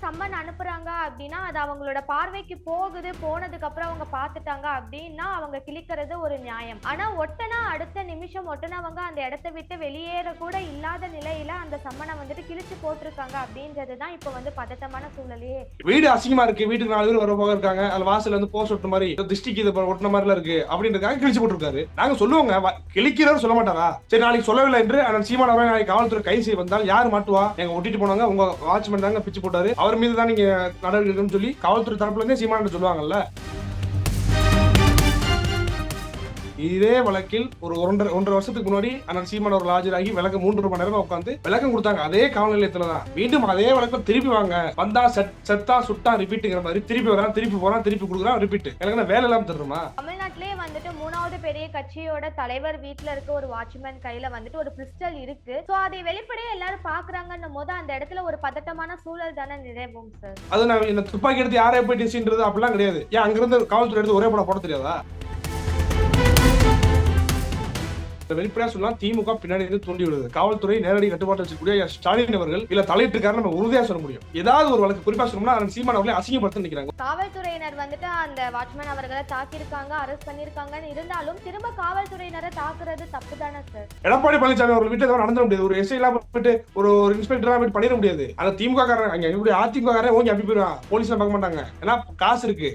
Summon அனுப்புறாங்க அப்படின்னா, அது அவங்களோட பார்வைக்கு போகுது. போனதுக்கு அப்புறம் அவங்க பார்த்துட்டாங்க அப்படின்னா, அவங்க கிழிக்கிறது ஒரு நியாயம். ஆனா ஒட்டுனா அடுத்த நிமிஷம் ஒட்டுனவங்க அந்த இடத்த விட்டு வெளியேற கூட இல்லாத நிலையில அந்த சம்மன வந்துட்டு கிழிச்சு போட்டிருக்காங்க அப்படின்றது தான் இப்ப வந்து பதட்டமான சூழலையே. வீடு அசிங்கமா இருக்கு. வீட்டுக்கு 4 பேர் வர போக இருக்காங்க. அதுல வாசல்ல வந்து போஸ்ட் ஒட்டுன மாரி, திருஷ்டிக்கு இது ஒட்டுன மாரிலாம் இருக்கு. அப்படின்றதுக்காக கிழிச்சு போட்டுருக்காரு. நாங்க சொல்லுவோங்க. கிழிக்கிறவர் சொல்ல மாட்டாரா? சரி நாளைக்கு சொல்லவில்லை என்று அண்ணன் சீமான் அவர்கள் நாளைக்கு காவல்துறை கைது செய்ய வந்தால் யார் மாட்டுவா? எங்க ஒட்டிட்டு போனாங்க. உங்க வாட்ச்மேன் தாங்க பிச்சு போட்டாரு. அவர் மீது தான் நீங்க நடவடிக்கை எடுக்கணும்னு சொல்லி காவல்துறை தரப்புல இருந்தே சீமான் சொல்லுவாங்கல்ல. இதே வழக்கில் ஒரு ஒன்றரை வருஷத்துக்கு முன்னாடி அண்ணன் சீமான் அவர்கள் ஆஜராகி விளக்கம் 3 மணி நேரம் உட்காந்து விளக்கம் கொடுத்தாங்க. அதே காவல் நிலையத்துல தான் மீண்டும் அதே வழக்கம் திருப்பி வாங்க வந்தா செத்தா சுட்டா ரிப்பீட்டுங்கிற மாதிரி திருப்பி வரான், திருப்பி போறான், திருப்பி கொடுக்குறான், ரிப்பீட். எனக்கு வேலை எல்லாம் தருமா? தமிழ்நாட்டிலே வந்துட்டு 3வது பெரிய கட்சியோட தலைவர் வீட்டுல இருக்க ஒரு வாட்ச்மேன் கையில வந்துட்டு ஒரு பிஸ்டல் இருக்கு. சோ அதை வெளிப்படையா எல்லாரும் பாக்குறாங்கன்னும் போது அந்த இடத்துல ஒரு பதட்டமான சூழல் தானே நிலவும் சார். அது நான் இந்த துப்பாக்கி எடுத்து யாரே போய் டிசின்றது அப்படிலாம் கிடையாது. ஏன் அங்கிருந்து காவல்துறை எடுத்து ஒரே படம் போட தெரியாதா? வெளிப்படையா சொல்லலாம், திமுக பின்னாடி இருந்து தூண்டி விடுது. காவல்துறை நேரடி கட்டுப்பாட்டு வச்சிருக்கக்கூடிய ஸ்டாலின் அவர்கள் இல்ல தலையிட்டு நம்ம உறுதியா சொல்ல முடியும். ஏதாவது ஒரு வழக்கு குறிப்பா சொல்லணும்னா சீமான் அவர்களை அசிங்கப்படுத்த நிக்கிறாங்க. காவல்துறையினர் வந்துட்டு அந்த வாட்ச்மேன் அவர்களை தாக்கியிருக்காங்க, அரெஸ்ட் பண்ணிருக்காங்கன்னு இருந்தாலும் திரும்ப காவல்துறையினரை தாக்குறது தப்பு தானே சார்? எடப்பாடி பழனிசாமி அவர்கள் வீட்டுல நடந்துட முடியாது. ஒரு எஸ்ஐ எல்லாம் போயிட்டு ஒரு இன்ஸ்பெக்டரா போயிட்டு பண்ணிட முடியாது. அந்த திமுக காரன் அங்க எப்படி அதிமுக காரன் ஓங்கி அப்படி போயிடுவான். போலீஸ் பார்க்க மாட்டாங்க. ஏன்னா காசு இருக்கு.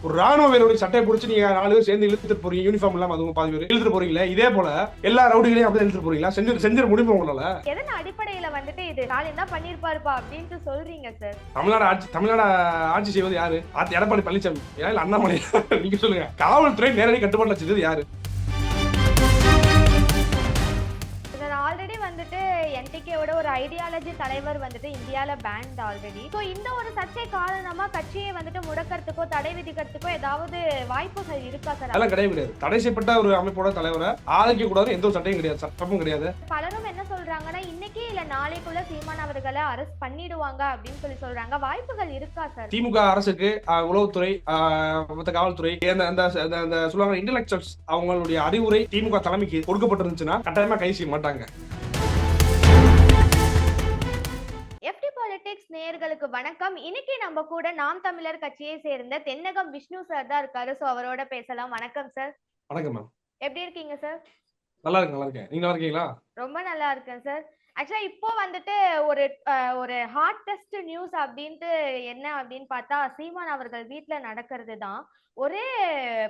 ஒரு ராணுவ வீரருடைய சட்டையை பிடிச்சி நீங்க 4 பேர் சேர்ந்து இழுத்துட்டு போறீங்க. யூனிஃபார்ம் இல்லாம அதுவும் பாதி பேர் இழுத்துட்டு போறீங்களே. இதே போல எல்லா ரவுடிகளையும் அப்படியே இழுத்துட்டு போறீங்களா? செஞ்சிட முடியுமா உங்களால? எதன் அடிப்படையில வந்துட்டு இது ஸ்டாலின் தான் பண்ணிருப்பாருப்பா அப்படின்ட்டு சொல்றீங்க சார்? தமிழ்நாடு ஆட்சி செய்வது யாரு? எடப்பாடி பழனிசாமி இல்ல அண்ணாமலை? நீங்க சொல்லுங்க. காவல்துறை நேரடி கட்டுப்பாட்டுல வச்சது யாரு? ஆல்ரெடி வந்துட்டு என்டிகேவோட ஒரு ஐடியாலஜி தலைவர் வந்துட்டு இந்தியால பேண்ட் ஆல்ரெடி. சோ இந்த ஒரு சர்ச்சை காரணமா கட்சியை வந்துட்டு முடக்கிறதுக்கோ தடை விதிக்கிறதுக்கோ ஏதாவது வாய்ப்புகள் இருக்கா சார்? அதெல்லாம் கிடையாது. தடை செய்யப்பட்ட ஒரு அமைப்போட தலைவரை ஆதரிக்க கூடாது. எந்த ஒரு சட்டையும் கிடையாது, சட்டமும் கிடையாது. பலரும் என்ன சொல்றாங்கன்னா இன்னைக்கு இல்ல நாளைக்குள்ள சீமான் அவர்களை அரெஸ்ட் பண்ணிடுவாங்க அப்படின்னு சொல்றாங்க. வாய்ப்புகள் இருக்கா சார்? திமுக அரசுக்கு உளவுத்துறை, மற்ற காவல்துறை, அந்த சொல்லுவாங்க இன்டெலக்சுவல்ஸ், அவங்களுடைய அறிவுரை திமுக தலைமைக்கு கொடுக்கப்பட்டிருந்துச்சுன்னா கட்டாயமா கைது செய்ய மாட்டாங்க. நேயர்களுக்கு வணக்கம். இன்னைக்கு நம்ம கூட நாம் தமிழர் கட்சியை சேர்ந்த தென்னகம் விஷ்ணு சார் தான் இருக்காரு. சோ அவரோட பேசலாம். வணக்கம் சார். வணக்கம் மேம். எப்படி இருக்கீங்க சார்? நல்லா இருக்கேன். நீங்க நல்லா இருக்கீங்களா? ரொம்ப நல்லா இருக்கேன் சார். ஆக்சுவலா இப்போ வந்துட்டு ஒரு ஹாட்டஸ்ட் நியூஸ் அப்படின்ட்டு என்ன அப்படின்னு பார்த்தா சீமான் அவர்கள் வீட்டுல நடக்கிறது தான். ஒரே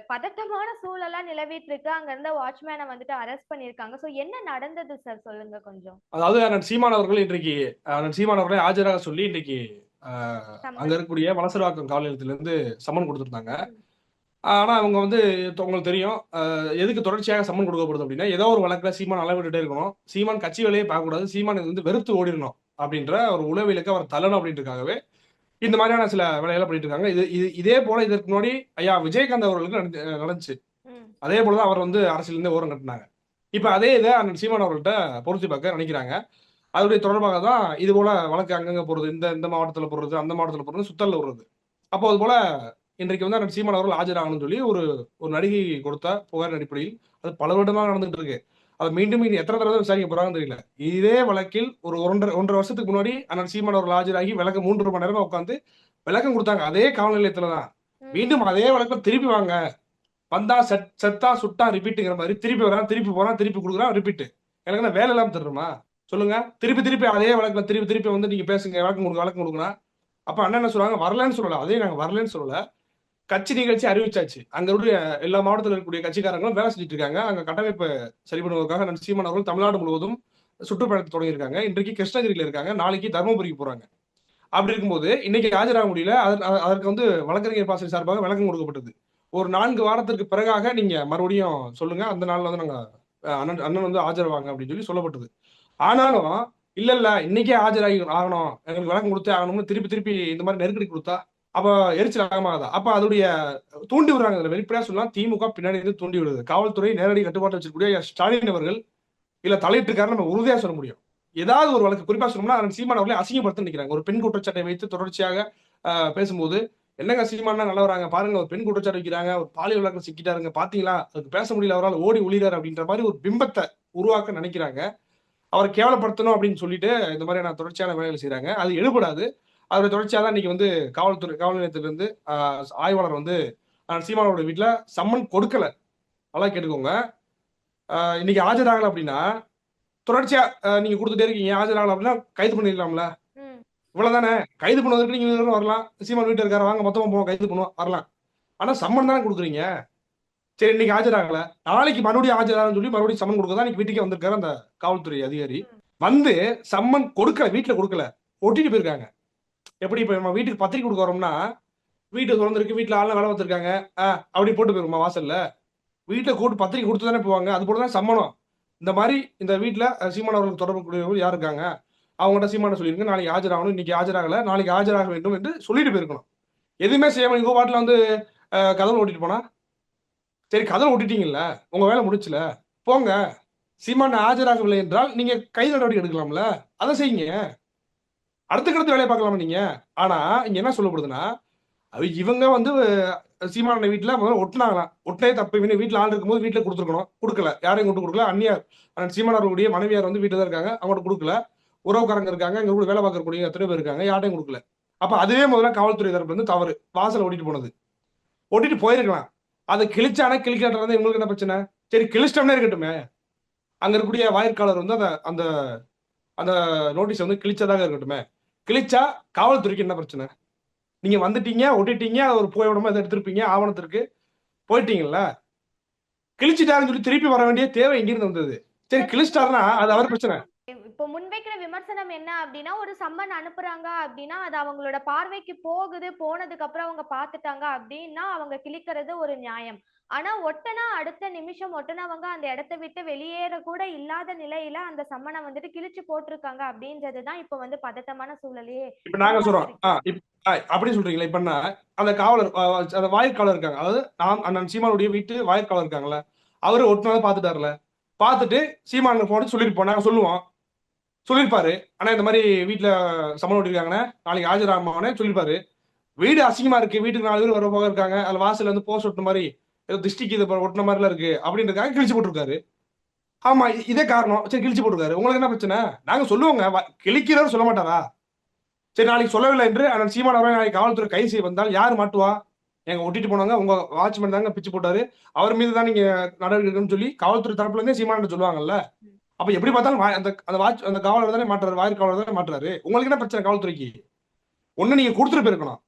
பதட்டமான சூழலா நிலவிட்டு இருக்கு. அங்க இருந்த வாட்ச்மேனை வந்துட்டு அரெஸ்ட் பண்ணிருக்காங்க. சோ என்ன நடந்தது சார், சொல்லுங்க கொஞ்சம். அதாவது சீமான் அவர்கள் இன்றைக்கு சீமான் அவர்களை ஆஜராக சொல்லி இன்றைக்கு அங்க இருக்கக்கூடிய வலசரவாக்கம் காவல் நிலையத்தில இருந்து சம்மன் கொடுத்திருந்தாங்க. ஆனா அவங்க வந்து உங்களுக்கு தெரியும் எதுக்கு தொடர்ச்சியாக சம்மன் கொடுக்கப்படுது அப்படின்னா, ஏதோ ஒரு வழக்குல சீமான் அளவிட்டுட்டே இருக்கணும். சீமான் கட்சி வேலையை பார்க்க கூடாது. சீமான் வந்து வெறுத்து ஓடிடணும் அப்படின்ற ஒரு உளவியலுக்கு அவர் தள்ளணும் அப்படின்றதுக்காகவே இந்த மாதிரியான சில வேலையெல்லாம் பண்ணிட்டு இருக்காங்க. இதே போல இதற்கு முன்னாடி ஐயா விஜயகாந்த் அவர்களுக்கு நடந்துச்சு. அதே போலதான் அவர் வந்து அரசியலிருந்து ஓரம் கட்டினாங்க. இப்ப அதே இதை அண்ணன் சீமான் அவர்கள்ட்ட பொருத்தி பார்க்க நினைக்கிறாங்க. அதனுடைய தொடர்பாக தான் இது போல வழக்கு அங்கங்க போறது, இந்த மாவட்டத்துல போடுறது, அந்த மாவட்டத்துல போடுறது, சுத்தல்ல விடுறது. அப்போ அது போல இன்றைக்கு வந்து அண்ணன் சீமான் அவர்கள் ஆஜராகணும்னு சொல்லி ஒரு நடிகை கொடுத்த புகாரின் அடிப்படையில் அது பல வருடமாக நடந்துட்டு இருக்கு. அதை மீண்டும் எத்தனை தடவை விசாரிக்க போறாங்கன்னு தெரியல. இதே வழக்கில் ஒரு ஒன்றரை வருஷத்துக்கு முன்னாடி அண்ணன் சீமான் அவர்கள் ஆஜராகி விளக்கம் 3 மணி நேரம் உட்காந்து விளக்கம் கொடுத்தாங்க. அதே காவல் நிலையத்துல தான் மீண்டும் அதே வழக்கம் திருப்பி வாங்க வந்தா செத்தா சுட்டா ரிப்பீட்டுங்கிற மாதிரி திருப்பி வரான், திருப்பி போறான், திருப்பி கொடுக்குறான், ரிப்பீட். எனக்கு வேலை எல்லாம் தருமா? சொல்லுங்க. திருப்பி அதே வழக்குல திருப்பி வந்து நீங்க பேசுங்க, வழக்கம் கொடுக்கணும். அப்ப அண்ணன் என்ன சொல்றாங்க, வரலன்னு சொல்லல. அதே நாங்க வரலன்னு சொல்லல. கட்சி நிகழ்ச்சி அறிவிச்சாச்சு. அங்க எல்லா மாவட்டத்தில் இருக்கக்கூடிய கட்சிக்காரங்களும் வேலை செஞ்சுட்டு இருக்காங்க. அங்க கட்டமைப்பு சரி பண்ணுவதற்காக சீமான் அவர்கள் தமிழ்நாடு முழுவதும் சுற்றுப்பயணத்தை தொடங்கியிருக்காங்க. இன்றைக்கு கிருஷ்ணகிரியில இருக்காங்க, நாளைக்கு தருமபுரிக்கு போறாங்க. அப்படி இருக்கும்போது இன்னைக்கு ஆஜராக முடியல. அதற்கு வந்து வழக்கறிஞர் பாசறை சார்பாக விளக்கம் கொடுக்கப்பட்டது. ஒரு 4 வாரத்திற்கு பிறகாக நீங்க மறுபடியும் சொல்லுங்க, அந்த நாள்ல வந்து நாங்க அண்ணன் வந்து ஆஜராவாங்க அப்படின்னு சொல்லி சொல்லப்பட்டது. ஆனாலும் இல்ல இன்னைக்கே ஆஜராகி ஆகணும், எங்களுக்கு விளக்கம் கொடுத்தே ஆகணும்னு திருப்பி இந்த மாதிரி நெருக்கடி கொடுத்தா அப்ப எரிச்சல் ஆகமாதா? அப்ப அதோடைய தூண்டி விடுறாங்க. வெளிப்படையா சொல்லலாம், திமுக பின்னாடி இருந்து தூண்டி விடுது. காவல்துறை நேரடி கட்டுப்பாட்டு வச்சிருக்கக்கூடிய ஸ்டாலின் அவர்கள் இல்ல தலையிட்டு நம்ம உறுதியா சொல்ல முடியும். ஏதாவது ஒரு வழக்கு குறிப்பா சொல்லணும்னா சீமான் அவர்களை அசிங்கப்படுத்த நினைக்கிறாங்க. ஒரு பெண் குற்றச்சாட்டை வைத்து தொடர்ச்சியாக பேசும்போது என்னங்க சீமானா நல்லா வராங்க பாருங்க, ஒரு பெண் குற்றச்சாட்டு வைக்கிறாங்க, ஒரு பாலியல் வழக்கில் சிக்கிட்டாருங்க பாத்தீங்களா, அதுக்கு பேச முடியல, அவரால் ஓடி ஒளிறாரு அப்படின்ற மாதிரி ஒரு பிம்பத்தை உருவாக்க நினைக்கிறாங்க. அவரை கேவலப்படுத்தணும் அப்படின்னு சொல்லிட்டு இந்த மாதிரியான தொடர்ச்சியான வேலைகள் செய்றாங்க. அது எடுபடாது. அதோட தொடர்ச்சியா தான் இன்னைக்கு வந்து காவல் நிலையத்திலிருந்து ஆய்வாளர் வந்து சீமானோட வீட்ல சம்மன் கொடுக்கல. நல்லா கேட்டுக்கோங்க. இன்னைக்கு ஆஜராகல அப்படின்னா தொடர்ச்சியா நீங்க கொடுத்துட்டே இருக்கீங்க. ஆஜராகல அப்படின்னா கைது பண்ணிடலாம்ல. ம். இவ்வளவுதானே. கைது பண்ணுவதற்கு நீங்க வரலாம். சீமான் வீட்டுல இருக்காரு, வாங்க மொத்தமா போவோம் கைது பண்ணுவோம் வரலாம். ஆனா சம்மன் தானே கொடுக்குறீங்க. சரி இன்னைக்கு ஆஜராகல, நாளைக்கு மறுபடியும் ஆஜராகன்னு சொல்லி மறுபடியும் சம்மன் கொடுக்க தான் இன்னைக்கு வீட்டுக்கே வந்திருக்காரு அந்த காவல்துறை அதிகாரி. வந்து சம்மன் கொடுக்கல, வீட்டுல கொடுக்கல, ஒட்டிட்டு போயிருக்காங்க. எப்படி இப்ப நம்ம வீட்டுக்கு பத்திரிக்கை கொடுக்க வரோம்னா வீட்டு திறந்திருக்கு, வீட்டுல ஆள்லாம் வேலை பார்த்திருக்காங்க அப்படி போட்டு போயிருமா வாசல்ல. வீட்டுல கூட்டு பத்திரிக்கை கொடுத்து தானே போவாங்க. அது போல தான் சம்மனம். இந்த மாதிரி இந்த வீட்டுல சீமான் அவர்களுக்கு தொடர்புடையவர்கள் யார் இருக்காங்க, அவங்கள்ட்ட சீமான சொல்லிருங்க நாளைக்கு ஆஜராகணும், இன்னைக்கு ஆஜராகல நாளைக்கு ஆஜராக வேண்டும் என்று சொல்லிட்டு போயிருக்கணும். எதுவுமே செய்யாம இவங்க பாட்டுல வந்து கதவு ஓட்டிட்டு போனா சரி கதவு ஓட்டிட்டீங்கல்ல, உங்க வேலை முடிச்சுல போங்க. சீமான் ஆஜராகவில்லை என்றால் நீங்க கைது நடவடிக்கை எடுக்கலாம்ல, அதை செய்யுங்க. அடுத்த வேலையை பார்க்கலாமா நீங்க. ஆனா இங்க என்ன சொல்லப்படுதுன்னா இவங்க வந்து சீமான வீட்டுல முதல்ல ஒட்டினாங்களாம். ஒட்டே தப்பு. இவங்க வீட்டுல ஆள் இருக்கும்போது வீட்டுல கொடுத்துருக்கணும், கொடுக்கல. யாரையும் கொண்டு கொடுக்கல. அந்நியார் சீமான் அவர்களுடைய மனைவியார் வந்து வீட்டுல தான் இருக்காங்க, அவங்கள்ட்ட கொடுக்கல. உறவுக்காரங்க இருக்காங்க, இங்க கூட வேலை பார்க்கக்கூடிய எத்தனை பேர் இருக்காங்க, யார்ட்டையும் கொடுக்கல. அப்ப அதுவே முதல்ல காவல்துறை தரப்புல இருந்து தவறு. வாசல் ஓட்டிட்டு போனது, ஓட்டிட்டு போயிருக்கலாம். அதை கிழிச்சானா கிழிக்காட்டுறது இவங்களுக்கு என்ன பிரச்சனை. சரி கிழிச்சிட்டோம்னே இருக்கட்டுமே. அங்க இருக்கக்கூடிய வாயிற்காலர் வந்து அந்த அந்த அந்த நோட்டீஸ் வந்து கிழிச்சதாக இருக்கட்டுமே. கிழிச்சா காவல்துறைக்கு என்ன பிரச்சனை. நீங்க வந்துட்டீங்க, ஒட்டிட்டீங்க, ஒரு புகைப்படமா இதை எடுத்திருப்பீங்க, ஆவணத்திற்கு போயிட்டீங்கல்ல. கிழிச்சிட்டாருன்னு சொல்லி திருப்பி வர வேண்டிய தேவை எங்கிருந்து வந்தது. சரி கிழிச்சிட்டாருன்னா அது அவர் பிரச்சனை. இப்போ முன்வைக்கிற விமர்சனம் என்ன அப்படின்னா, ஒரு சம்மன் அனுப்புறாங்க அப்படின்னா அது அவங்களோட பார்வைக்கு போகுது, போனதுக்கு அப்புறம் அவங்க பார்த்துட்டாங்க அப்படின்னா அவங்க கிழிக்கிறது ஒரு நியாயம். ஆனா ஒட்டுனா அடுத்த நிமிஷம் ஒட்டுனவங்க அந்த இடத்தை விட்டு வெளியேற கூட இல்லாத நிலையில அந்த சம்மனை வந்துட்டு கிழிச்சு போட்டிருக்காங்க அப்படின்றதுதான் இப்ப வந்து பதட்டமான சூழலையே இப்ப நாங்க சொல்றோம் அப்படி சொல்றீங்களா. இப்ப அந்த காவலர் அந்த வாயிற்காவலர் இருக்காங்க, அதாவது அண்ணன் சீமானுடைய வீட்டு வாயிற்காவலர் இருக்காங்கல்ல, அவரு ஒட்டுனதை பார்த்துட்டாருல. பார்த்துட்டு சீமானுக்கு போட்டு சொல்லிட்டு போனாங்க, சொல்லுவோம் சொல்லியிருப்பாரு. ஆனா இந்த மாதிரி வீட்டுல சம்மன் ஓட்டிருக்காங்கன்னு நாளைக்கு ஆஜராகமானே சொல்லியிருப்பாரு. வீடு அசிங்கமா இருக்கு, வீட்டுக்கு 4 பேர் வர போக இருக்காங்க, அதுல வாசல்ல வந்து போஸ்ட் ஒட்டின மாதிரி ஏதோ திருஷ்டிக்கு இது ஒட்டின மாதிரிலாம் இருக்கு அப்படின்றதுக்காக கிழிச்சு போட்டிருக்காரு. ஆமா இதே காரணம். சரி கிழிச்சு போட்டிருக்காரு, உங்களுக்கு என்ன பிரச்சனை. நாங்க சொல்லுவோங்க, கிழிக்கிறவர் சொல்ல மாட்டாரா. சரி நாளைக்கு சொல்லவில்லை என்று அண்ணன் சீமான் அவரை நாளைக்கு காவல்துறை கைது செய்ய வந்தால் யார் மாட்டுவா. எங்க ஒட்டிட்டு போனாங்க, உங்க வாட்ச்மேன் தாங்க பிச்சு போட்டாரு, அவர் மீது தான் நீங்க நடவடிக்கை எடுக்கணும்னு சொல்லி காவல்துறை தரப்புல இருந்தே சீமான் சொல்லுவாங்கல்ல. அப்ப எப்படி பார்த்தாலும் அந்த காவலர் தானே மாட்டுறாரு, வாயிற்காவலர் தானே மாட்டுறாரு. உங்களுக்கு என்ன பிரச்சனை காவல்துறைக்கு. ஒண்ணு நீங்க கொடுத்துட்டு போயிருக்கணும்.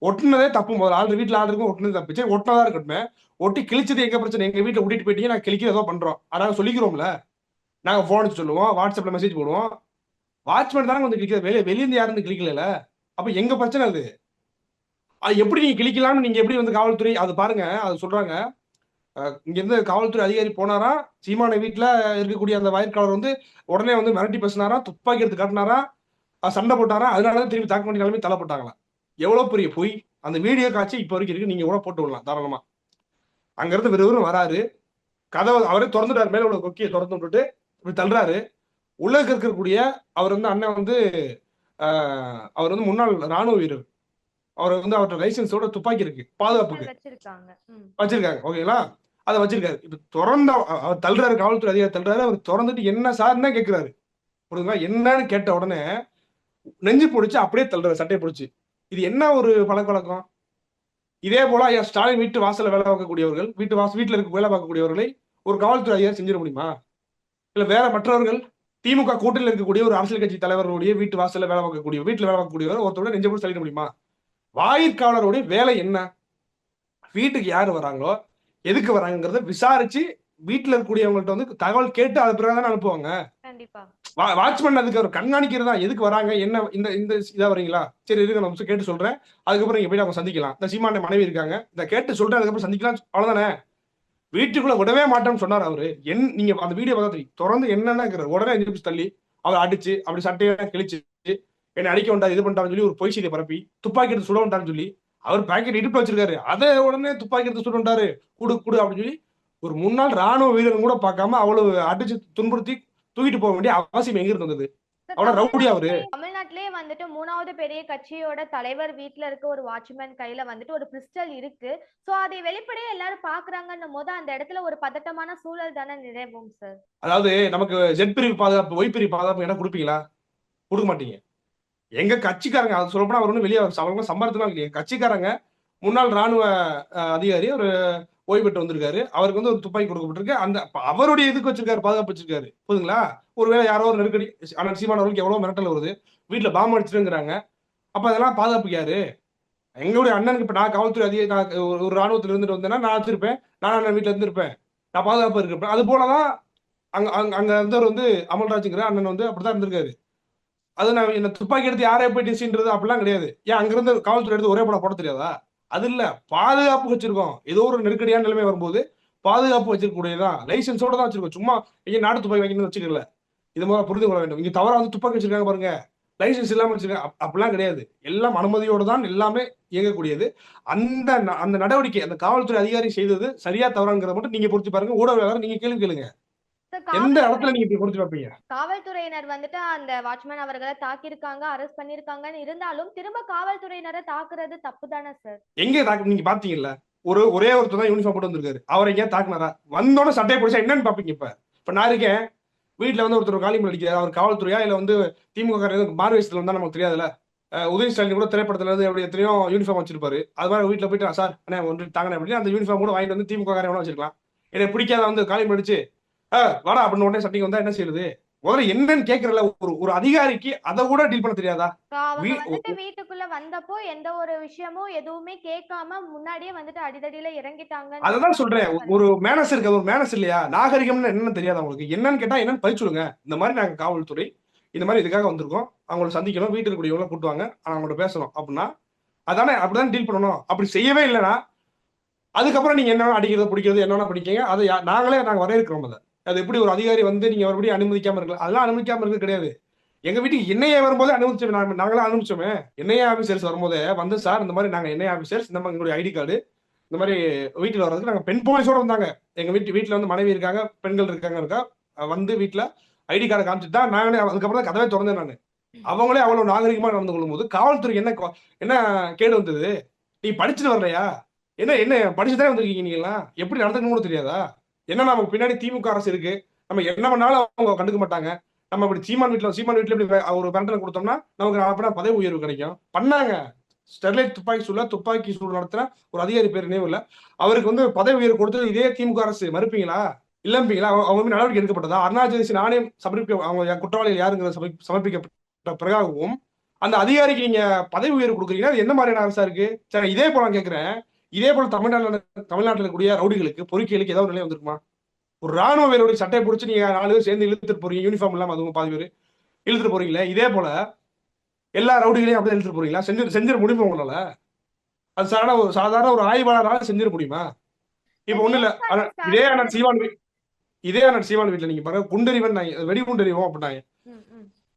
ஒட்டுனதே தப்பு. முதல்ல ஆள் வீட்டுல ஆள் இருக்கும், ஒட்டுனது தப்பு. சரி ஒட்டினதா இருக்கட்டுமே. ஒட்டி கிழிச்சது எங்க பிரச்சனை. எங்க வீட்டுல ஒட்டிட்டு போயிட்டீங்க, நாங்க கிழிக்க ஏதோ பண்றோம், அதாவது சொல்லிக்கிறோம்ல. நாங்க போன் சொல்லுவோம், வாட்ஸ்அப்ல மெசேஜ் போடுவோம். வாட்ச்மேன் தானே வந்து கிளிக்க, வெளியிருந்து யாரும் கிளிக்கல. அப்ப எங்க பிரச்சனை அது. எப்படி நீங்க கிளிக்கலாம்னு நீங்க எப்படி வந்து காவல்துறை அது பாருங்க. அது சொல்றாங்க, இங்க இருந்து காவல்துறை அதிகாரி போனாரா, சீமான வீட்டுல இருக்கக்கூடிய அந்த வாயிற்காவலர் வந்து உடனே வந்து மிரட்டி பேசினாரா, துப்பாக்கி எடுத்து காட்டினாரா, சண்டை போட்டாரா, அதனாலதான் திரும்பி தாக்க வேண்டிய நிலைமை தள்ளப்பட்டாங்களாம். எவ்வளவு பெரிய பொய். அந்த வீடியோ காட்சி இப்ப வரைக்கும் இருக்கு, நீங்க கூட போட்டு விடலாம் தாராளமா. அங்க இருந்து விறுவிறும் வராரு, கதவை அவரே திறந்துட்டாரு, மேல உள்ள கொக்கியை திறந்து விட்டுட்டு இப்படி தள்ளுறாரு. உள்ள இருக்கக்கூடிய அவர் வந்து அண்ணன் வந்து அவர் வந்து முன்னாள் ராணுவ வீரர். அவர் வந்து அவர்கிட்ட லைசன்ஸோட துப்பாக்கி இருக்கு, பாதுகாப்புக்கு வச்சிருக்காங்க. ஓகேங்களா, அதை வச்சிருக்காரு. இப்ப திறந்த அவர் தள்ளுறாரு, காவல்துறை அதிகாரி தள்ளுறாரு. அவர் திறந்துட்டு என்ன சார்ன்னு தான் கேட்கிறாரு. புரியுதுங்களா. என்னன்னு கேட்ட உடனே நெஞ்சு பிடிச்சு அப்படியே தள்ளுறாரு, சட்டையை பிடிச்சு. இது என்ன ஒரு பழக்க வழக்கம். இதே போல ஐயா ஸ்டாலின் வீட்டு வாசல்ல வேலை பார்க்கக்கூடியவர்கள், வீட்டுல இருக்க வேலை பார்க்கக்கூடியவர்களை ஒரு காவல்துறை அதிகாரி செஞ்சிட முடியுமா. இல்ல வேற மற்றவர்கள் திமுக கூட்டணியில் இருக்கக்கூடிய ஒரு அரசியல் கட்சி தலைவர்களுடைய வீட்டு வாசல்ல வேலை பார்க்கக்கூடிய, வீட்டுல வேலை பார்க்கக்கூடியவர் ஒருத்தரோட நெஞ்சு போட்டு தள்ளிட முடியுமா. வாயிற்காவலருடைய வேலை என்ன. வீட்டுக்கு யாரு வராங்களோ எதுக்கு வராங்கிறத விசாரிச்சு வீட்டுல இருக்கக்கூடியவங்கள்ட்ட வந்து தகவல் கேட்டு அது பிறகு அனுப்புவாங்க. வாட்ச்மேன் அதுக்கு அவர் கண்காணிக்கிறது தான். எதுக்கு வராங்க, என்ன இந்த இந்த இதா வரீங்களா, சரி இருக்க நான் கேட்டு சொல்றேன், அதுக்கப்புறம் நீங்க போய் அவங்க சந்திக்கலாம். இந்த சீமான மனைவி இருக்காங்க, இந்த கேட்டு சொல்றேன், அதுக்கப்புறம் சந்திக்கலாம், அவ்வளவுதானே. வீட்டுக்குள்ள விடவே மாட்டேன்னு சொன்னார் அவரு. நீங்க அந்த வீடியோ பார்த்தா தொடர்ந்து என்னன்னா உடனே தள்ளி அவர் அடிச்சு அப்படி சட்டையை கிழிச்சு என்னை அடிக்க வேண்டாம், இது பண்ணிட்டான்னு சொல்லி ஒரு பொய் செய்தியை பரப்பி துப்பாக்கி எடுத்து சுட வேண்டான்னு சொல்லி அவர் பாக்கெட் இடுப்பு வச்சிருக்காரு, அதை உடனே துப்பாக்கி எடுத்து சுட வேண்டாரு, குடு குடு அப்படின்னு சொல்லி ஒரு முன்னாள் ராணுவ வீரன் கூட பார்க்காம அவ்வளவு அடிச்சு துன்புறுத்தி தூக்கிட்டு போக வேண்டிய அவசியம் எங்க இருந்து வந்தது. அவ்வளவு ரவுடியா அவரு. தமிழ்நாட்டிலே வந்துட்டு 3வது பெரிய கட்சியோட தலைவர் வீட்ல இருக்க ஒரு வாட்ச்மேன் கையில வந்துட்டு ஒரு பிஸ்டல் இருக்கு. சோ அதை வெளிப்படையா எல்லாரும் பாக்குறாங்கன்னும் போது அந்த இடத்துல ஒரு பதட்டமான சூழல் தானே நிலவும் சார். அதாவது நமக்கு ஜெட் பிரிவு பாதுகாப்பு, ஒய் பிரிவு பாதுகாப்பு இடம் கொடுப்பீங்களா? கொடுக்க மாட்டீங்க. எங்க கட்சிக்காரங்க அது சொல்லப்போனா அவர் ஒன்றும் வெளியே அவங்க சம்பாதிக்கலாம் இல்லையா, கட்சிக்காரங்க முன்னாள் ராணுவ அதிகாரி ஒரு ஓய்வு பெற்று வந்திருக்காரு. அவருக்கு வந்து ஒரு துப்பாக்கி கொடுக்கப்பட்டிருக்கு. அந்த அவருடைய இதுக்கு வச்சிருக்காரு, பாதுகாப்பு வச்சிருக்காரு. புரியுதுங்களா? ஒருவேளை யாரோ ஒரு நெருக்கடி, ஆனால் சீமான் அவர்களுக்கு எவ்வளவு மிரட்டல் வருது, வீட்டுல பாம்பு அடிச்சிருங்கிறாங்க. அப்ப அதெல்லாம் பாதுகாப்பு யாரு? எங்களுடைய அண்ணனுக்கு இப்ப நான் காவல்துறை அதிகாரி, நான் ஒரு ராணுவத்துல இருந்துட்டு வந்தேன்னா நான் வச்சிருப்பேன், நான் அண்ணன் வீட்டுல இருந்திருப்பேன், நான் பாதுகாப்பு இருப்பேன். அது போலதான் அங்க அங்க அங்க இருந்தவர் வந்து அமல்ராஜுங்கிற அண்ணன் வந்து அப்படிதான் இருந்திருக்காரு. அது நான் என்ன துப்பாக்கி எடுத்து யாரே போய் டிசின்றது அப்படிலாம் கிடையாது. ஏன் அங்க இருந்து காவல்துறை எடுத்து ஒரே போட தெரியாதா? அது இல்ல, பாதுகாப்பு வச்சிருக்கோம். ஏதோ ஒரு நெருக்கடியான நிலைமை வரும்போது பாதுகாப்பு வச்சிருக்கக்கூடியதான், லைசன்ஸோட தான் வச்சிருக்கோம். சும்மா இங்க நாட்டு துப்பாக்கி வைக்கணும்னு வச்சுக்கல. இது மாதிரி புரிந்து கொள்ள வேண்டும். இங்க தவறா வந்து துப்பாக்கி வச்சிருக்காங்க பாருங்க, லைசன்ஸ் இல்லாம வச்சிருக்காங்க, அப்படிலாம் கிடையாது. எல்லாம் அனுமதியோடு தான் எல்லாமே இயங்கக்கூடியது. அந்த அந்த நடவடிக்கை அந்த காவல்துறை அதிகாரி செய்தது சரியா தவறாங்கிறத மட்டும் நீங்க பொறுத்து பாருங்க. ஊடகவியலாளர் நீங்க கேள்வி கேளுங்க. எந்த இடத்துல நீங்க இப்படி பொறுத்து வைப்பீங்க? காவல்துறையினர் வந்துட்டு அந்த வாட்ச்மேன் அவர்களை தாக்கியிருக்காங்க, அரெஸ்ட் பண்ணிருக்காங்கன்னு இருந்தாலும் திரும்ப காவல்துறையினரை தாக்குறது தப்பு தானே சார்? எங்க தாக்கு நீங்க பாத்தீங்கல்ல? ஒரே ஒருத்தர் தான் யூனிஃபார்ம் போட்டு வந்திருக்காரு. அவரை எங்கேயா தாக்குனாரா? வந்தோட சட்டையை பிடிச்சா என்னன்னு பாப்பீங்க? இப்ப நான் இருக்கேன் வீட்டுல வந்து ஒருத்தர் காலிமர் அடிக்கிறார், அவர் காவல்துறையா இல்ல வந்து திமுக மார்வேஸ்ல வந்தா நமக்கு தெரியாதுல்ல. உதய ஸ்டாலின் கூட திரைப்படத்துல இருந்து எப்படி எத்தனையோ யூனிஃபார்ம் வச்சிருப்பாரு. அது மாதிரி வீட்டுல போயிட்டு சார் அண்ணே ஒன்று தாங்கண்ணே அப்படின்னு அந்த யூனிஃபார்ம் கூட வாங்கிட்டு வந்து திமுக காரன் வச்சிருக்கலாம். எனக்கு பிடிக்காத வந்து காலிமர் அடிச்சு வாடா அப்படின்னு உடனே சட்டைக்கு வந்தா என்ன செய்யுது? முதல்ல என்னன்னு கேட்கறல, ஒரு அதிகாரிக்கு அதை கூட டீல் பண்ண தெரியாதா? அவங்க வந்துட்டு வீட்டுக்குள்ள வந்தப்போ எந்த ஒரு விஷயமும் எதுவுமே கேட்காம முன்னாடியே வந்துட்டு அடிதடியில இறங்கிட்டாங்க. அததான் சொல்றேன், ஒரு மேனஸ் இருக்கு. ஒரு மேனஸ் இல்லையா? நாகரிகம்னு என்னன்னு தெரியாது அவங்களுக்கு. என்னன்னு கேட்டா என்னன்னு பதில் சொல்லுங்க. இந்த மாதிரி நாங்க காவல்துறை இந்த மாதிரி இதுக்காக வந்திருக்கோம், அவங்களை சந்திக்கணும், வீட்டுக்கு இருக்கக்கூடியவங்களை கூட்டுவாங்க, அவங்கள்ட்ட பேசணும் அப்படின்னா அதானே, அப்படிதான் டீல் பண்ணணும். அப்படி செய்யவே இல்லைன்னா அதுக்கப்புறம் நீங்க என்ன அடிக்கிறது பிடிக்கிறது என்னன்னா படிக்கீங்க. அதை நாங்க வரையறுக்கிறோம். அது எப்படி ஒரு அதிகாரி வந்து நீங்க மறுபடியும் அனுமதிக்காம இருக்கலாம்? அதெல்லாம் அனுமதிக்காம இருக்கிறது கிடையாது. எங்க வீட்டுக்கு என்ஐஏ வரும்போது அனுமதிச்சோம், நாங்களே அனுமதிச்சோமே. என்ஐஏ ஆபீசர்ஸ் வரும்போது வந்து சார் இந்த மாதிரி நாங்க என்ஐஏ ஆபீசர்ஸ், இந்த மாதிரி எங்களுடைய ஐடி கார்டு இந்த மாதிரி வீட்டுல வர்றதுக்கு நாங்க பெண் போலீஸோட வந்தாங்க. எங்க வீட்டுல வந்து மனைவி இருக்காங்க, பெண்கள் இருக்காங்க வந்து வீட்டுல ஐடி கார்டை காமிச்சிட்டு தான் நானே அதுக்கப்புறம் தான் கதவே திறந்தேன். நான் அவங்களே அவ்வளவு நாகரிகமா நடந்து கொள்ளும் போது காவல்துறை என்ன கேடு வந்தது? நீ படிச்சுட்டு வரலையா? என்ன என்ன படிச்சுதானே வந்திருக்கீங்க? நீங்களா எப்படி நடந்துக்கணும் கூட தெரியாதா? என்ன நமக்கு பின்னாடி திமுக அரசு இருக்கு, நம்ம என்ன பண்ணாலும் அவங்க கண்டுக்க மாட்டாங்க. நம்ம இப்படி சீமான் வீட்டுல இப்படி ஒரு பரண்டனை கொடுத்தோம்னா நமக்கு அப்பதான் பதவி உயர்வு கிடைக்கும். பண்ணாங்க. ஸ்டெர்லைட் துப்பாக்கி சூடு நடத்தின ஒரு அதிகாரி பேர் நினைவு இல்ல, அவருக்கு வந்து பதவி உயர்வு கொடுத்தது இதே திமுக அரசு. மறுப்பீங்களா? இல்லம்பீங்களா? அவங்க நடவடிக்கை எடுக்கப்பட்டதா? அருணாச்சலேசி ஆணையம் அவங்க குற்றவாளிகள் யாருங்கிற சமர்ப்பிக்கப்பட்ட பிறகாகவும் அந்த அதிகாரிக்கு நீங்க பதவி உயர்வு கொடுக்குறீங்கன்னா அது என்ன மாதிரியான அரசா இருக்கு? சரி, இதே போல நான் கேட்கிறேன், இதே போல தமிழ்நாட்டில் கூடிய ரவுடிகளுக்கு பொறுக்கிகளுக்கு ஏதாவது நிலை வந்திருக்குமா? ஒரு ராணுவ வீரருடைய சட்டையை பிடிச்சி நீங்க 4 பேர் சேர்ந்து இழுத்துட்டு போறீங்க, யூனிஃபார்ம் இல்லாம அதுவும் பாதி பேர் இழுத்துட்டு போறீங்களே, இதே போல எல்லா ரவுடிகளையும் அப்படியே இழுத்துட்டு போறீங்களா? செஞ்சிட முடியுமா உங்களால? அது சாதாரண ஒரு ஆய்வாளரால செஞ்சிட முடியுமா? இப்ப ஒண்ணு இல்ல, இதே அண்ணன் சீமான் வீட்டுல நீங்க பாருங்க, குண்டறிவன் வெடிகுண்டறிவோம் அப்படின்னாங்க.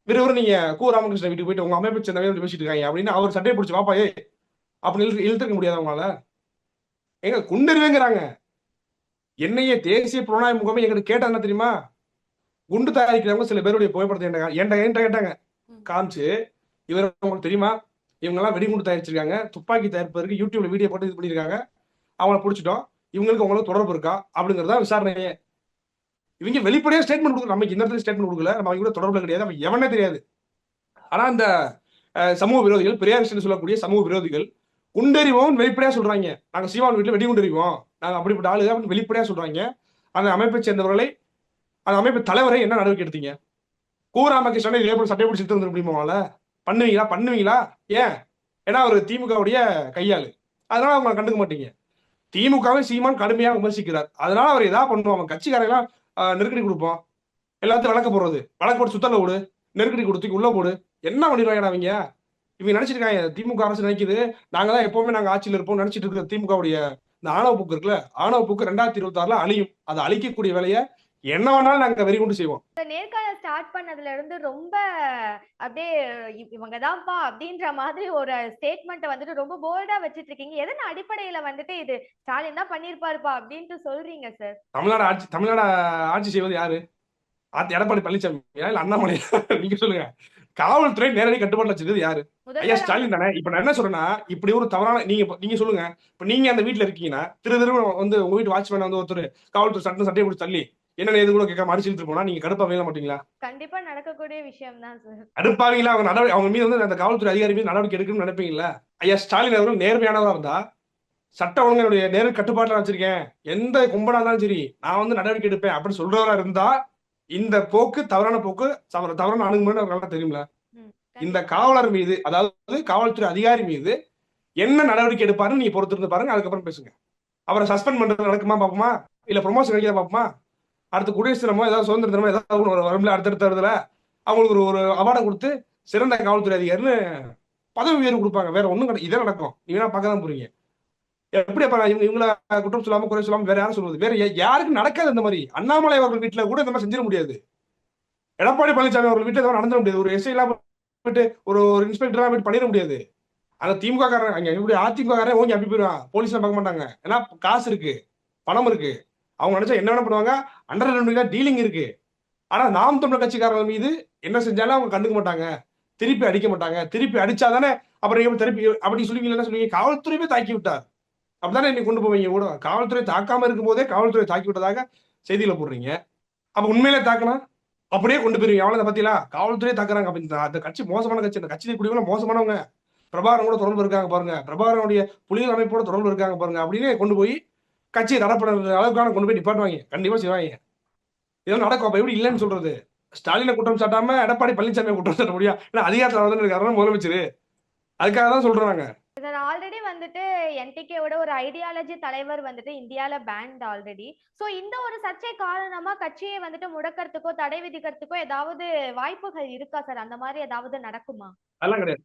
விறுவிறு நீங்க ராமகிருஷ்ணன் வீட்டுக்கு போயிட்டு உங்க அமைப்பு சேர்ந்தவங்க பேசிட்டு இருக்காங்க அப்படின்னு அவர் சட்டையை பிடிச்சி வாப்பா ஏ அப்படின்னு இழுத்துக்க முடியாது அவங்களால. எங்க குண்டறிவேங்கிறாங்க. என்னையே தேசிய புலனாய்வு முகமே எங்கிட்ட கேட்டா என்ன தெரியுமா? குண்டு தயாரிக்கிறவங்க சில பேருடைய புகைப்படத்தை என்கிட்ட கேட்டாங்க. காமிச்சு, இவர் உங்களுக்கு தெரியுமா, இவங்க எல்லாம் வெடிகுண்டு தயாரிச்சிருக்காங்க, துப்பாக்கி தயாரிப்பதற்கு யூடியூப்ல வீடியோ போட்டு இது பண்ணிருக்காங்க, அவங்களை பிடிச்சிட்டோம், இவங்களுக்கு உங்களுக்கு தொடர்பு இருக்கா அப்படிங்கறதா விசாரணையே. இவங்க வெளிப்படையா ஸ்டேட்மெண்ட் கொடுக்கல, நமக்கு இந்த இடத்துல ஸ்டேட்மெண்ட் கொடுக்கல, நம்ம அவங்க கூட தொடர்புல கிடையாது, அவங்க எவனே தெரியாது. ஆனா இந்த சமூக விரோதிகள், பெரியார் சொல்லக்கூடிய சமூக விரோதிகள் குண்டறிவோம் வெளிப்படையா சொல்றாங்க. நாங்க சீமான் வீட்டுல வெடிகுண்டறிவோம், நாங்க அப்படிப்பட்ட ஆளுங்க அப்படின்னு வெளிப்படையா சொல்றாங்க. அந்த அமைப்பை சேர்ந்தவர்களை, அந்த அமைப்பு தலைவரை என்ன நடவடிக்கை எடுத்தீங்க? ராமகிருஷ்ணனை இதே போல சட்டை பிடிச்சி எடுத்து முடியுமா? பண்ணுவீங்களா? ஏன்? ஏன்னா அவர் திமுகவுடைய கையாளு, அதனால அவங்க கண்டுக்க மாட்டீங்க. திமுகவை சீமான் கடுமையா விமர்சிக்கிறார், அதனால அவர் ஏதாவது பண்ணுவோம். கட்சிக்காரெல்லாம் நெருக்கடி கொடுப்போம், எல்லாத்தையும் வழக்க போட்டு சுத்தல விடு, நெருக்கடி கொடுத்து உள்ள போடு, என்ன பண்ணிடுவாங்க அவங்க? இவங்க நினைச்சிருக்காங்க, திமுக அரசு நினைக்குது நாங்க தான் எப்பவுமே நாங்க ஆட்சியில் இருப்போம் நினைச்சிட்டு இருக்கிற திமுகவுடைய இந்த ஆணவ போக்கு இருக்குல்ல, ஆணவ போக்கு 2026 அழியும். அதை அழிக்கக்கூடிய வேலையை என்ன வேணாலும் நாங்க வெறி கொண்டு செய்வோம். நேர்காணல் ஸ்டார்ட் பண்ணதுல இருந்து ரொம்ப அப்படியே இவங்கதான்ப்பா அப்படின்ற மாதிரி ஒரு ஸ்டேட்மெண்ட் வந்துட்டு ரொம்ப போல்டா வச்சிட்டு இருக்கீங்க. எதன் அடிப்படையில வந்துட்டு இது ஸ்டாலின் தான் பண்ணிருப்பாருப்பா அப்படின்ட்டு சொல்றீங்க சார்? தமிழ்நாடு ஆட்சி செய்வது யாரு? எடப்பாடி பழனிசாமி இல்ல அண்ணாமலை? நீங்க சொல்லுங்க. காவல்துறை நேரடி கட்டுப்பாட்டுல வச்சிருக்கிறது யாரு? ஐயா முதல்வர் ஸ்டாலின் தானே. இப்ப நான் என்ன சொல்றேன்னா, இப்படி ஒரு தவறான நீங்க சொல்லுங்க. இப்ப நீங்க அந்த வீட்ல இருக்கீங்கன்னா, திரு வந்து உங்க வீட்டு வாட்ச்மேன் வந்து ஒருத்தர் காவல்துறை சட்டையை பிடிச்சி தள்ளி என்னன்னு எது கூட கேட்காம அடிச்சு இழுத்துட்டு போனா நீங்க கடுப்பாவீங்களா மாட்டீங்களா? கண்டிப்பா நடக்கக்கூடிய விஷயம் தான் சார். கடுப்பாவீங்களா? அவங்க மீது வந்து அந்த காவல்துறை அதிகாரி மீது நடவடிக்கை எடுக்கணும்னு நினைப்பீங்களா? ஐயா ஸ்டாலின் அவர்கள் நேர்மையானவரா இருந்தா, சட்ட ஒழுங்கினுடைய நேரு கட்டுப்பாட்டுல வச்சிருக்கேன், எந்த கும்பலா இருந்தாலும் சரி நான் வந்து நடவடிக்கை எடுப்பேன் அப்படின்னு சொல்றவரா இருந்தா, இந்த போக்கு தவறான போக்கு, தவறான அணுகுமுறைன்னு அவருக்கு நல்லா தெரியும்ல. ம். இந்த கண்டிப்பா. காவலர் மீது, அதாவது காவல்துறை அதிகாரி மீது என்ன நடவடிக்கை எடுப்பாருன்னு நீங்க பொறுத்திருந்து பாருங்க. அதுக்கப்புறம் பேசுங்க. அவரை சஸ்பெண்ட் பண்றது நடக்குமா பாப்போமா, இல்ல ப்ரொமோஷன் கிடைக்கிறதா பாப்போமா, அடுத்து குடியரசு தினமோ ஏதாவது சுதந்திர தினமோ ஏதாவது வரும்ல அடுத்தடுத்த வருதுல, அவங்களுக்கு ஒரு ஒரு அவார்டை கொடுத்து சிறந்த காவல்துறை அதிகாரின்னு பதவி உயர்வு கொடுப்பாங்க. வேற ஒண்ணும் கிடையாது. இதே நடக்கும். நீங்க வேணா பார்க்க தான் போறீங்க. எப்படி அப்ப இவங்கள குற்றம் சொல்லாம குறை சொல்லாம வேற யாரும் சொல்றது? வேற யாருக்கும் நடக்காது இந்த மாதிரி. அண்ணாமலை அவர்கள் வீட்டுல கூட இந்த மாதிரி செஞ்சிட முடியாது. எடப்பாடி பழனிசாமி அவர்கள் வீட்டுல நடந்துட முடியாது. ஒரு எஸ்ஐ எல்லாம் போயிட்டு ஒரு இன்ஸ்பெக்டரா போயிட்டு பண்ணிட முடியாது. அந்த திமுக காரன் அங்க எப்படி அதிமுக காரன் ஓங்கி அப்படி போயிடுவான். போலீஸ்லாம் பார்க்க மாட்டாங்க. ஏன்னா காசு இருக்கு, பணம் இருக்கு. அவங்க நினைச்சா என்ன வேணா பண்ணுவாங்க. அண்டர் டீலிங் இருக்கு. ஆனா நாம் தமிழர் கட்சிக்காரர்கள் மீது என்ன செஞ்சாலும் அவங்க கண்டுக்க மாட்டாங்க. திருப்பி அடிக்க மாட்டாங்க. திருப்பி அடிச்சாதானே அப்புறம் எப்படி திருப்பி அப்படி சொல்லுவீங்க. என்ன சொல்லுவீங்க? காவல்துறையே தாக்கி விட்டார். அப்படித்தானே இன்னைக்கு கொண்டு போவீங்க கூட. காவல்துறை தாக்காம இருக்கும் போதே காவல்துறை தாக்கி விட்டதாக செய்தியில போடுறீங்க. அப்ப உண்மையிலே தாக்கினா அப்படியே கொண்டு போயிருவீங்க. அவ்வளவு பத்தியா காவல்துறையே தாக்குறாங்க. அந்த கட்சி மோசமான கட்சி. அந்த கட்சி குடிகளும் மோசமானவங்க. பிரபாகரன் கூட தொடர்பு இருக்காங்க பாருங்க. பிரபாகரனுடைய புலிகள் அமைப்போட தொடர்பு இருக்காங்க பாருங்க. அப்படின்னு கொண்டு போய் கட்சியை தடப்பட அளவுக்கான கொண்டு போய் நிப்பாட்டுவாங்க. கண்டிப்பா செய்வாங்க. இதெல்லாம் நடக்கும். அப்ப எப்படி இல்லைன்னு சொல்றது? ஸ்டாலினை குற்றம் சாட்டாம எடப்பாடி பழனிசாமியை குற்றம் சாட்ட முடியும்? ஏன்னா அதிகாரத்தில் வந்து இருக்காரு முதலமைச்சர். அதுக்காக தான் சொல்றோம் நாங்க. சார் ஆல்ரெடி வந்துட்டு என்டிகேவோட ஒரு ஐடியாலஜி தலைவர் வந்துட்டு இந்தியால பேண்ட் ஆல்ரெடி. சோ இந்த ஒரு சர்ச்சை காரணமா கட்சியை வந்துட்டு முடக்கிறதுக்கோ தடை விதிக்கிறதுக்கோ ஏதாவது வாய்ப்புகள் இருக்கா சார்? அந்த மாதிரி ஏதாவது நடக்குமா? அதெல்லாம் கிடையாது.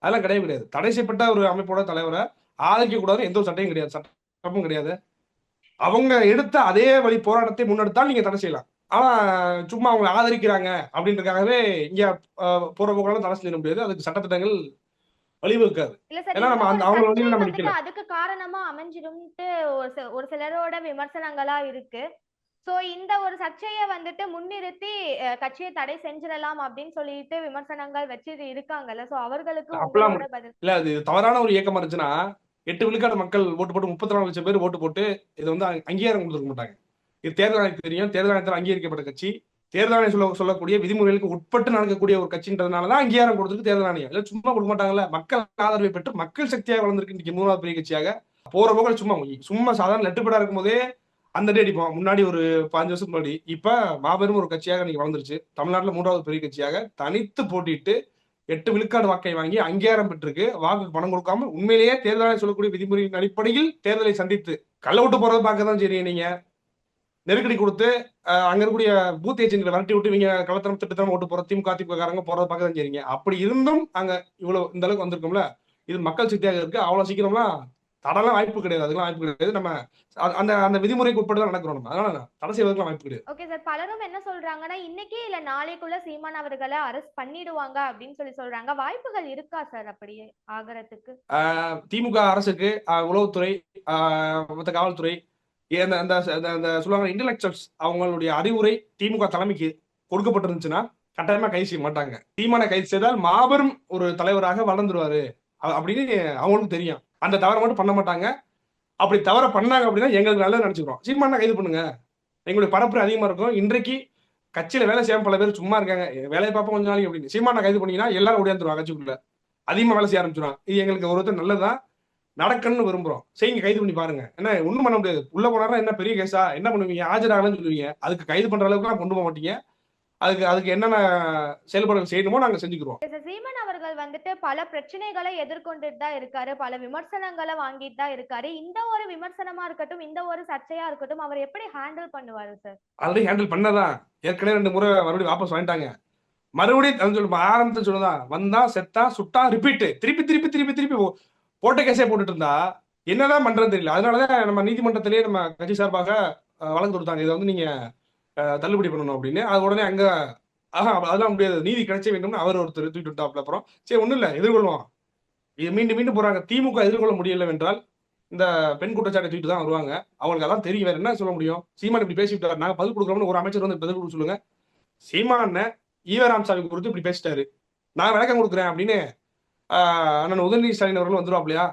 அதெல்லாம் கிடையவே கிடையாது. தடை செய்யப்பட்ட ஒரு அமைப்போட தலைவரை ஆதரிக்க கூடாது எந்த ஒரு சட்டையும் கிடையாது. சட்டமும் கிடையாது. அவங்க எடுத்த அதே வழி போராட்டத்தை முன்னெடுத்தால் நீங்க தடை செய்யலாம். ஆனா சும்மா அவங்களை ஆதரிக்கிறாங்க அப்படின்றதுக்காகவே இங்க போற போக்கெல்லாம் தடை செய்ய முடியாது. அதுக்கு சட்டத்திட்டங்கள் வழிவகுக்காது. இல்ல சார், ஏன்னா இந்த நம்ம ஒரு அந்த அவங்க சர்ச்சை வழியில நம்ம வந்துட்டு நிக்கல. அதுக்கு காரணமா அமைஞ்சிடும்ட்டு ஒரு சிலரோட விமர்சனங்களா இருக்கு. சோ இந்த ஒரு சர்ச்சையை வந்துட்டு முன்னிறுத்தி கட்சியை தடை செஞ்சிடலாம் அப்படின்னு சொல்லிட்டு விமர்சனங்கள் வச்சு இருக்காங்கல்ல. சோ அவர்களுக்கு அப்பெல்லாம் உங்களோட பதில்? இல்ல. அது தவறான ஒரு இயக்கமா இருந்துச்சுன்னா 8 விழுக்காடு மக்கள் ஓட்டு போட்டு 34 லட்சம் பேர் ஓட்டு போட்டு இதை வந்து அங்கீகாரம் கொடுத்துருக்க மாட்டாங்க. இது தேர்தல் ஆணையத்துக்கு தெரியும். தேர்தல் ஆணையத்தில் அங்கீகரிக்கப்பட்ட கட்சி. தேர்தல் ஆணையம் சொல்லக்கூடிய விதிமுறைகளுக்கு உட்பட்டு நடக்கக்கூடிய ஒரு கட்சின்றதுனாலதான் அங்கீகாரம் கொடுத்துருக்கு தேர்தல் ஆணையம். இல்ல சும்மா கொடுக்க மாட்டாங்கல்ல. மக்கள் ஆதரவை பெற்று மக்கள் சக்தியாக வளர்ந்திருக்கு இன்னைக்கு 3வது பெரிய கட்சியாக. போற போக்கில் சும்மா சும்மா சாதாரண லெட்டுப்படா இருக்கும் போதே அந்த டே அடிப்போம். முன்னாடி ஒரு 5 வருஷத்துக்கு முன்னாடி. இப்ப மாபெரும் ஒரு கட்சியாக இன்னைக்கு வளர்ந்துருச்சு. தமிழ்நாட்டுல 3வது பெரிய கட்சியாக தனித்து போட்டிட்டு 8 விழுக்காடு வாக்கை வாங்கி அங்கீகாரம் பெற்றிருக்கு. வாக்கு பணம் கொடுக்காம உண்மையிலேயே தேர்தல் ஆணையம் சொல்லக்கூடிய விதிமுறையின் அடிப்படையில் தேர்தலை சந்தித்து கள்ள விட்டு போறது பார்க்க தான் செய்றீங்க நீங்க. நெருக்கடி கொடுத்து அங்க இருக்கக்கூடிய பூத் ஏஜென்ட்களை விரட்டி விட்டு இவங்க கள்ளத்தனம் திட்டத்தனம் ஓட்டு போற திமுக காரங்க போறதை பார்க்க தான் செய்றீங்க. அப்படி இருந்தும் அங்க இவ்வளவு இந்த அளவுக்கு வந்திருக்கோம்ல. இது மக்கள் சக்தியாக இருக்கு. அவ்வளவு சீக்கிரம்லாம் தடலாம் வாய்ப்பு கிடையாது. அதுக்கெல்லாம் வாய்ப்பு கிடையாது. நம்ம அந்த அந்த விதிமுறைக்கு உட்பட்டு தான் நடக்கிறோம். நம்ம அதனால தடை செய்வதற்கெல்லாம் வாய்ப்பு கிடையாது. Okay sir. பலரும் என்ன சொல்றாங்கன்னா இன்னைக்கே இல்ல நாளைக்குள்ள சீமான் அவர்களை அரெஸ்ட் பண்ணிடுவாங்க அப்படின்னு சொல்றாங்க. வாய்ப்புகள் இருக்கா சார் அப்படியே ஆகறதுக்கு? திமுக அரசுக்கு உளவுத்துறை, மற்ற காவல்துறை, சொல்லுவாங்க இன்டெலக்சுவல்ஸ் அவங்களுடைய அறிவுரை திமுக தலைமைக்கு கொடுக்கப்பட்டிருந்துச்சுன்னா கட்டாயமா கைது செய்ய மாட்டாங்க. சீமானை கைது செய்தால் மாபெரும் ஒரு தலைவராக வளர்ந்துருவாரு அப்படின்னு அவங்களுக்கும் தெரியும். அந்த தவறை மட்டும் பண்ண மாட்டாங்க. அப்படி தவற பண்ணாங்க அப்படின்னா எங்களுக்கு நல்லது நினைச்சுக்கிறோம். சீமானை கைது பண்ணுங்க. எங்களுடைய பரப்புரை அதிகமா இருக்கும். இன்றைக்கு கட்சியில வேலை செய்யாம பல பேர் சும்மா இருக்காங்க. வேலையை பார்ப்போம் கொஞ்ச நாளைக்கு அப்படின்னு. சீமானை கைது பண்ணீங்கன்னா எல்லாரும் ஓடியாந்துருவாங்க. கட்சிக்குள்ள அதிகமா வேலை செய்ய ஆரம்பிச்சிருவாங்க. இது எங்களுக்கு ஒருத்தர் நல்லதுதான் நடக்கணும்னு விரும்புறோம். செய்யுங்க, கைது பண்ணி பாருங்க. என்ன ஒண்ணும் பண்ண முடியாது. உள்ள போனாரா என்ன பெரிய கேஸா? என்ன பண்ணுவீங்க? ஆஜராகலன்னு சொல்லுவீங்க. அதுக்கு கைது பண்ற அளவுக்கு கொண்டு போக மாட்டீங்க. அதுக்கு என்னென்ன செயல்பாடுகள் செய்யணுமோ நாங்க செஞ்சுக்கிறோம். சீமான் அவர்கள் வந்துட்டு பல பிரச்சனைகளை எதிர்கொண்டுட்டு தான் இருக்காரு. பல விமர்சனங்களை வாங்கிட்டு தான் இருக்காரு. இந்த ஒரு விமர்சனமா இருக்கட்டும், இந்த ஒரு சர்ச்சையா இருக்கட்டும், அவர் எப்படி ஹேண்டில் பண்ணுவாரு சார்? ஆல்ரெடி ஹேண்டில் பண்ணதான். ஏற்கனவே 2 முறை மறுபடியும் வாபஸ் வாங்கிட்டாங்க. மறுபடியும் ஆரம்பத்தில் சொல்லுதான் வந்தா செத்தா சுட்டா ரிப்பீட் திருப்பி திருப்பி திருப்பி திருப்பி போட்ட கேஸே போட்டுட்டு இருந்தா என்னதான் பண்றது தெரியல. அதனாலதான் நம்ம நீதிமன்றத்திலேயே நம்ம கட்சி சார்பாக வழக்கு கொடுத்தாங்க. இதை வந்து நீங்க தள்ளுபடி பண்ணணும் அப்படின்னு. அது உடனே அங்க அதெல்லாம் முடியாது, நீதி கிடைச்ச வேண்டும்னு அவர் ஒருத்தர் தூக்கிட்டு விட்டாப்ல. அப்புறம் சரி ஒண்ணும் இல்ல, எதிர்கொள்வோம். இது மீண்டும் மீண்டும் போறாங்க. திமுக எதிர்கொள்ள முடியல என்றால் இந்த பெண் குற்றச்சாட்டை தூக்கிட்டு தான் வருவாங்க. அவங்களுக்கு அதான் தெரியும். வேற என்ன சொல்ல முடியும்? சீமான் இப்படி பேசிவிட்டாரு, நாங்க பதில் கொடுக்குறோம்னு ஒரு அமைச்சர் வந்து பதில் கொடுக்க சொல்லுங்க. சீமான ஈவராமசாமி குறித்து இப்படி பேசிட்டாரு, நான் விளக்கம் கொடுக்குறேன் அப்படின்னு அண்ணன் உதயநிதி ஸ்டாலின் அவர்கள் வந்துருவாப்லையா,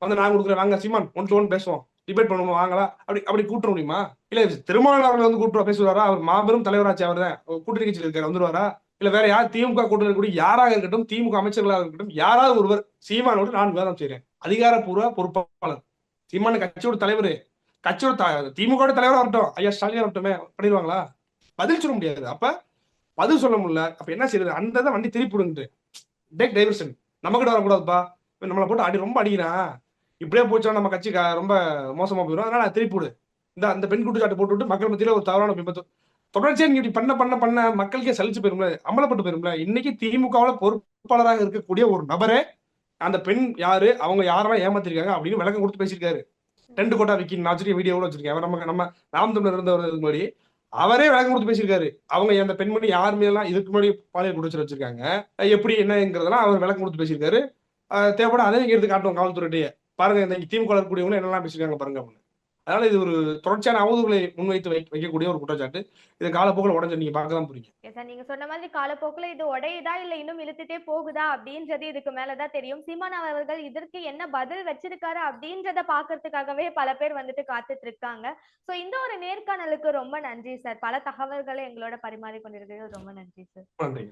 வந்து நான் கொடுக்குறேன் வாங்க சீமான் 1 to 1 பேசுவோம், டிபேட் பண்ணுவோம் வாங்களா, அப்படி அப்படி கூட்ட முடியுமா? இல்ல திருமாவளவன் அவர்கள் வந்து கூட்டுவா பேசுவாரா? அவர் மாபெரும் தலைவராச்சு, அவர் தான் கூட்டணி கட்சியில் இருக்காரு, வந்துருவாரா? இல்ல வேற யார் திமுக கூட்டணி கூடிய யாராக இருக்கட்டும், திமுக அமைச்சர்களாக இருக்கட்டும், யாராவது ஒருவர் சீமானோடு நான் விவாதம் செய்றேன், அதிகாரப்பூர்வ பொறுப்பாளர் சீமான கட்சியோட தலைவர், கட்சியோட திமுக தலைவராக வரட்டும், ஐயா ஸ்டாலின் வரட்டுமே, பண்ணிடுவாங்களா? பதில் சொல்ல முடியாது. அப்ப பதில் சொல்ல முடியல, அப்ப என்ன செய்யறது? அந்த தான் வண்டி திருப்பி விடுங்க, டேக் டைவர்ஷன், நம்ம கிட்ட வரக்கூடாதுப்பா, நம்மளை போட்டு ரொம்ப அடிக்கிறான், இப்படியே போச்சா நம்ம கட்சி ரொம்ப மோசமா போயிடும், அதனால திருப்பி விடு, இந்த அந்த பெண் குற்றச்சாட்டு போட்டு மக்கள் மத்தியில ஒரு தவறான பிம்பத்தை தொடர்ச்சியா நீங்க இப்படி பண்ண பண்ண பண்ண மக்களுக்கே சலிச்சு போயிரும்ல, அமலப்பட்டு போயிரும்ல. இன்னைக்கு திமுகவுல பொறுப்பாளராக இருக்கக்கூடிய ஒரு நபரே அந்த பெண் யாரு, அவங்க யாரெல்லாம் ஏமாத்திருக்காங்க அப்படின்னு விளக்கம் கொடுத்து பேசியிருக்காரு. 2 கோட்டா விக்கி நான் வச்சிருக்க வீடியோ கூட வச்சிருக்கேன். அவர் நம்ம நாம் தமிழர் இருந்தவருக்கு முன்னாடி அவரே விளக்கம் கொடுத்து பேசியிருக்காரு. அவங்க அந்த பெண்மணி யார் மேலாம் இதுக்கு முன்னாடி பாலியல் குற்றச்சாட்டு வச்சிருக்காங்க, எப்படி என்னங்கிறதெல்லாம் அவர் விளக்கம் கொடுத்து பேசியிருக்காரு. தேவைப்பட அதை நீங்க எடுத்து காட்டுவோம் காவல்துறையிட்டே, பாருங்க இந்த திமுக இருக்கக்கூடியவங்க என்னெல்லாம் பேசியிருக்காங்க பாருங்க அப்படின்னு. அதனால இது ஒரு தொடர்ச்சியான அவதூறுகளை முன்வைத்து வைக்கக்கூடிய ஒரு குற்றச்சாட்டு. இது காலப்போக்கில் உடஞ்ச நீங்க பார்க்க தான் புரியும். சார் நீங்க சொன்ன மாதிரி காலப்போக்குல இது உடையுதா இல்ல இன்னும் இழுத்துட்டே போகுதா அப்படின்றது இதுக்கு மேலதான் தெரியும். சீமான் அவர்கள் இதற்கு என்ன பதில் வச்சிருக்காரு அப்படின்றத பாக்குறதுக்காகவே பல பேர் வந்துட்டு காத்துட்டு இருக்காங்க. சோ இந்த ஒரு நேர்காணலுக்கு ரொம்ப நன்றி சார். பல தகவல்களை எங்களோட பரிமாறி கொண்டிருக்கிறது ரொம்ப நன்றி சார். நன்றி.